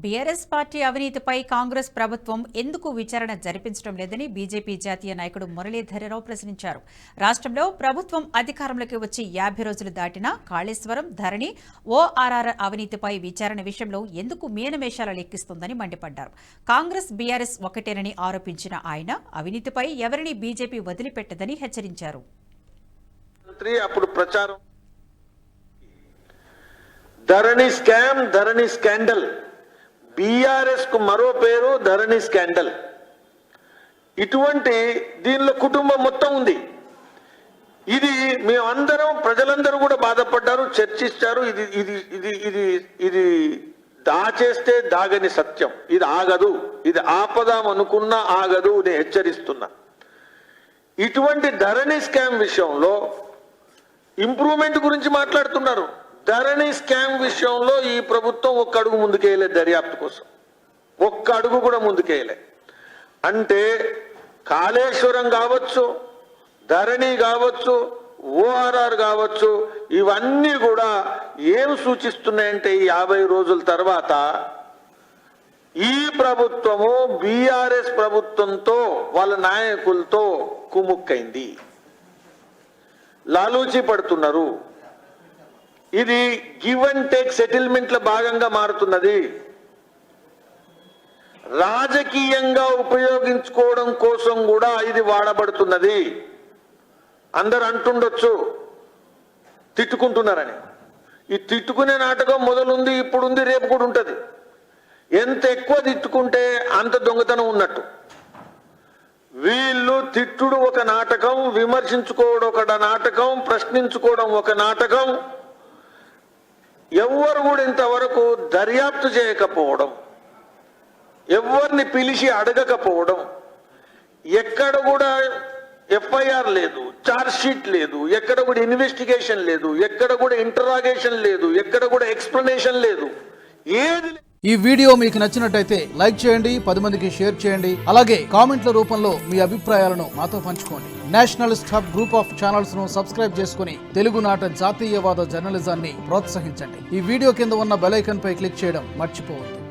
BRS party అవినీతిపై కాంగ్రెస్ ప్రభుత్వం ఎందుకు విచారణ జరిపించడం లేదని బీజేపీ జాతీయ నాయకుడు మురళీధరరావు ప్రశ్నించారు. రాష్ట్రంలో ప్రభుత్వం అధికారంలోకి వచ్చి 50 రోజులు దాటినా కాళేశ్వరం, ధరణి, ఓఆర్ఆర్ అవినీతిపై విచారణ విషయంలో ఎందుకు మీనమేషాలు లెక్కిస్తోందని మండిపడ్డారు. కాంగ్రెస్ బీఆర్ఎస్ ఒకటేనని ఆరోపించిన ఆయన అవినీతిపై ఎవరిని బీజేపీ వదిలిపెట్టదని హెచ్చరించారు. అప్పుడు ప్రచారం ధరణి స్కామ్, ధరణి స్కాండల్, బీఆర్ఎస్ కు మరో పేరు ధరణి స్కాండల్. ఇటువంటి దీనిలో కుటుంబం మొత్తం ఉంది. ఇది మేమందరం, ప్రజలందరూ కూడా బాధపడ్డారు, చర్చించారు. ఇది ఇది ఇది ఇది ఇది దాచేస్తే దాగని సత్యం. ఇది ఆగదు, ఇది ఆపదాం అనుకున్నా ఆగదు, నేను హెచ్చరిస్తున్నా. ఇటువంటి ధరణి స్కామ్ విషయంలో ఇంప్రూవ్మెంట్ గురించి మాట్లాడుతున్నారు. ధరణి స్కామ్ విషయంలో ఈ ప్రభుత్వం ఒక్క అడుగు ముందుకేయలేదు. దర్యాప్తు కోసం ఒక్క అడుగు కూడా ముందుకేయలే. అంటే కాళేశ్వరం కావచ్చు, ధరణి కావచ్చు, ఓఆర్ఆర్ కావచ్చు, ఇవన్నీ కూడా ఏం సూచిస్తున్నాయంటే ఈ 50 రోజుల తర్వాత ఈ ప్రభుత్వము బీఆర్ఎస్ ప్రభుత్వంతో, వాళ్ళ నాయకులతో కుముక్కైంది, లాలూచి పడుతున్నారు. ఇది గివ్ అండ్ టేక్ సెటిల్మెంట్ల భాగంగా మారుతున్నది. రాజకీయంగా ఉపయోగించుకోవడం కోసం కూడా ఇది వాడబడుతున్నది. అందరు అంటుండొచ్చు తిట్టుకుంటున్నారని. ఈ తిట్టుకునే నాటకం మొదలుంది, ఇప్పుడుంది, రేపు కూడా ఉంటుంది. ఎంత ఎక్కువ తిట్టుకుంటే అంత దొంగతనం ఉన్నట్టు. వీళ్ళు తిట్టుడు ఒక నాటకం, విమర్శించుకోవడం ఒక నాటకం, ప్రశ్నించుకోవడం ఒక నాటకం. ఎవరు కూడా ఇంతవరకు దర్యాప్తు చేయకపోవడం, ఎవరిని పిలిచి అడగకపోవడం, ఎక్కడ కూడా ఎఫ్ఐఆర్ లేదు, ఛార్జ్ షీట్ లేదు, ఎక్కడ కూడా ఇన్వెస్టిగేషన్ లేదు, ఎక్కడ కూడా ఇంటరాగేషన్ లేదు, ఎక్కడ కూడా ఎక్స్ప్లెనేషన్ లేదు, ఏది. ఈ వీడియో మీకు నచ్చినట్టయితే లైక్ చేయండి, 10 మందికి షేర్ చేయండి. అలాగే కామెంట్ల రూపంలో మీ అభిప్రాయాలను మాతో పంచుకోండి. Nationalist hub group of channels ను సబ్స్క్రైబ్ చేసుకుని తెలుగునాట జాతీయవాద జర్నలిజాన్ని ప్రోత్సహించండి. ఈ వీడియో కింద ఉన్న బెల్ ఐకాన్ పై క్లిక్ చేయడం మర్చిపోవద్దు.